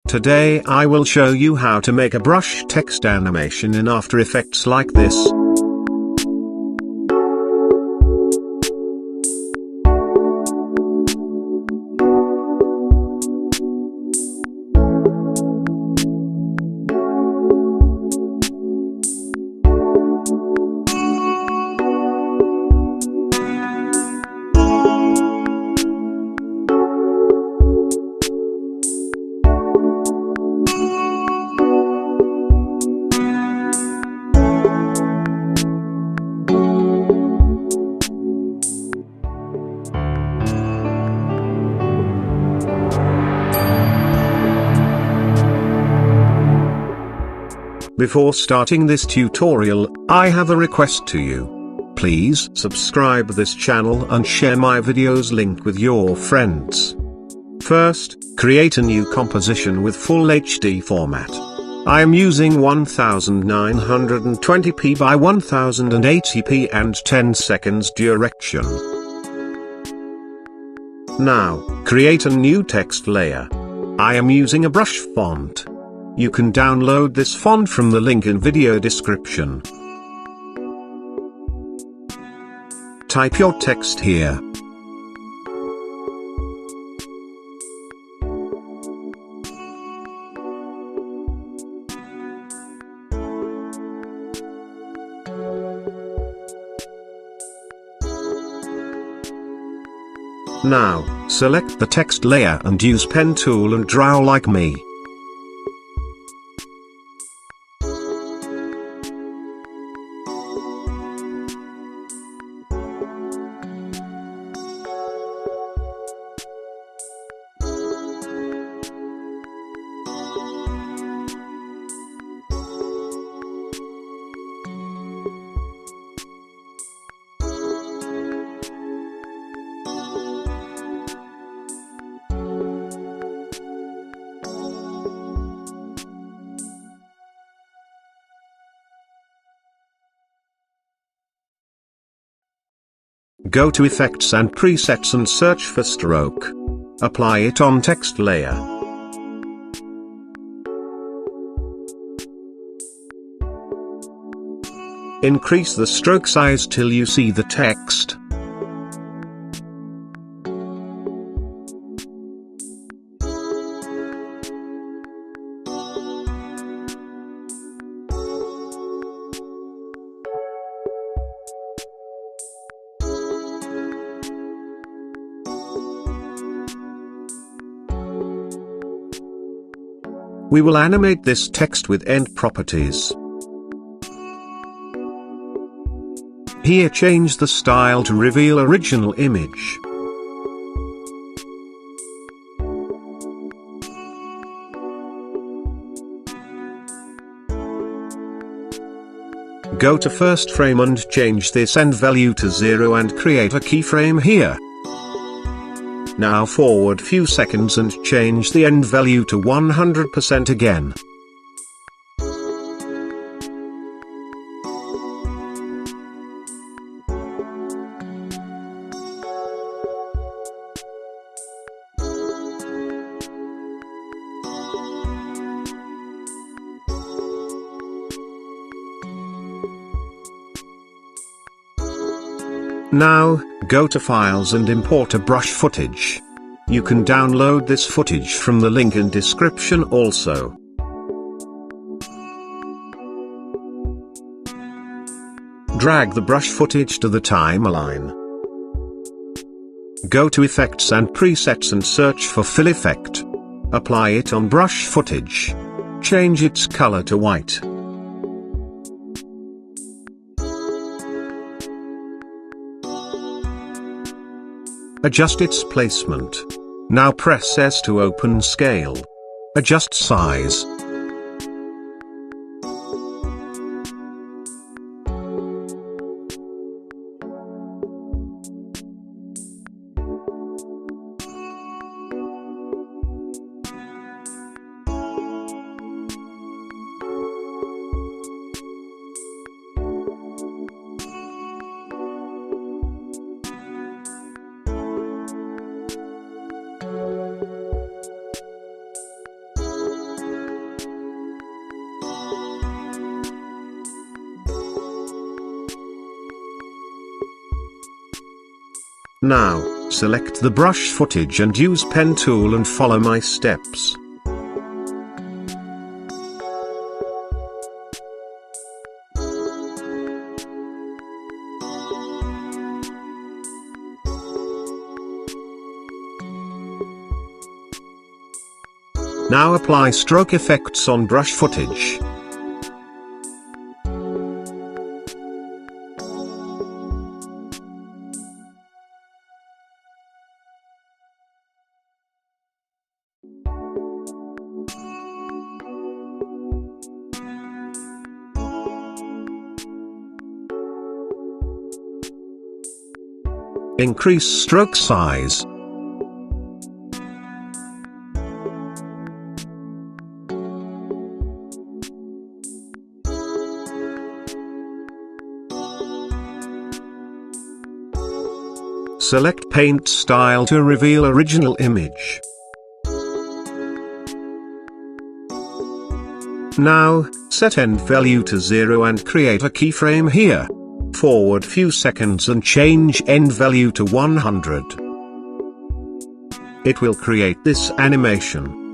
Today I will show you how to make a brush text animation in After Effects like this. Before starting this tutorial, I have a request to you. Please subscribe this channel and share my videos link with your friends. First, create a new composition with full HD format. I am using 1920p by 1080p and 10 seconds duration. Now, create a new text layer. I am using a brush font. You can download this font from the link in video description. Type your text here. Now, select the text layer and use pen tool and draw like me. Go to Effects and Presets and search for Stroke. Apply it on text layer. Increase the stroke size till you see the text. We will animate this text with end properties. Here change the style to reveal original image. Go to first frame and change this end value to 0 and create a keyframe here. Now forward few seconds and change the end value to 100% again. Now, go to Files and import a brush footage. You can download this footage from the link in description also. Drag the brush footage to the timeline. Go to Effects and Presets and search for Fill Effect. Apply it on brush footage. Change its color to white. Adjust its placement. Now press S to open scale. Adjust size. Now, select the brush footage and use pen tool and follow my steps. Now apply stroke effects on brush footage. Increase stroke size. Select paint style to reveal original image. Now, set end value to 0 and create a keyframe here. Forward few seconds and change end value to 100. It will create this animation.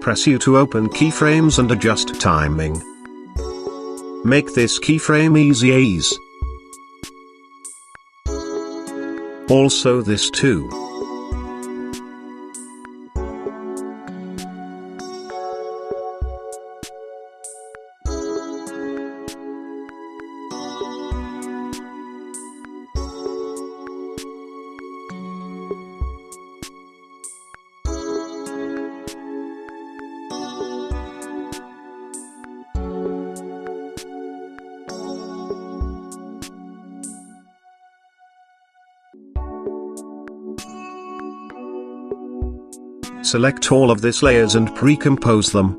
Press U to open keyframes and adjust timing. Make this keyframe easy ease. Also this too. Select all of these layers and pre-compose them.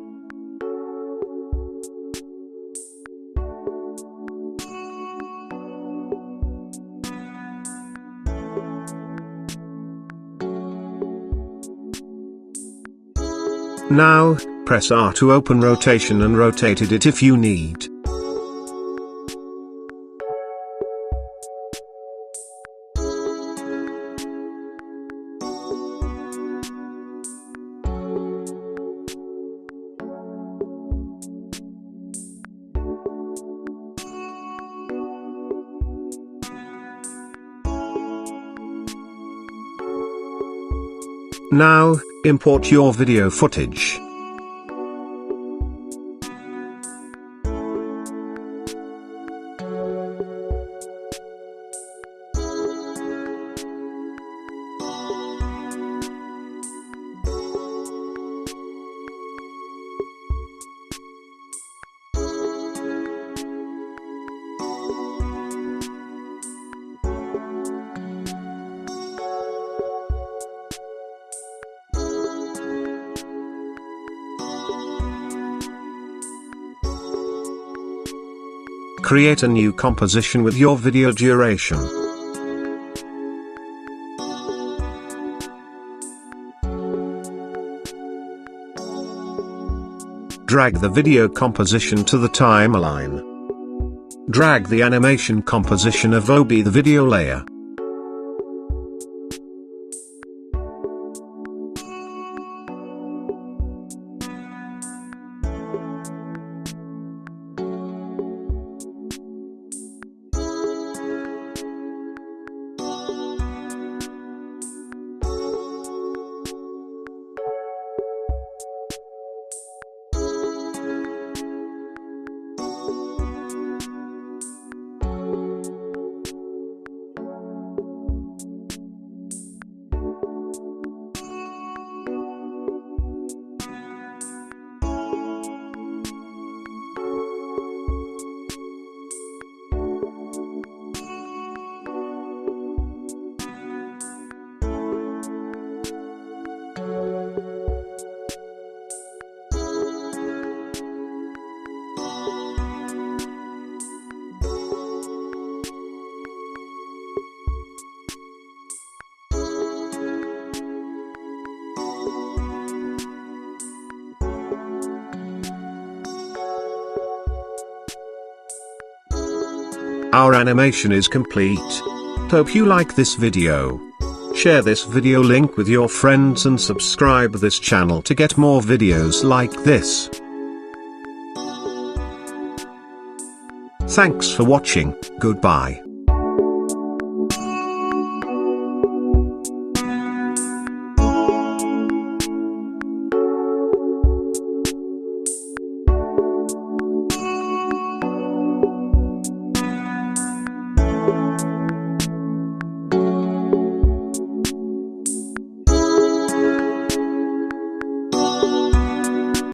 Now, press R to open rotation and rotate it if you need. Now, import your video footage. Create a new composition with your video duration. Drag the video composition to the timeline. Drag the animation composition of OB the video layer. Our animation is complete. Hope you like this video. Share this video link with your friends and subscribe this channel to get more videos like this. Thanks for watching. Goodbye.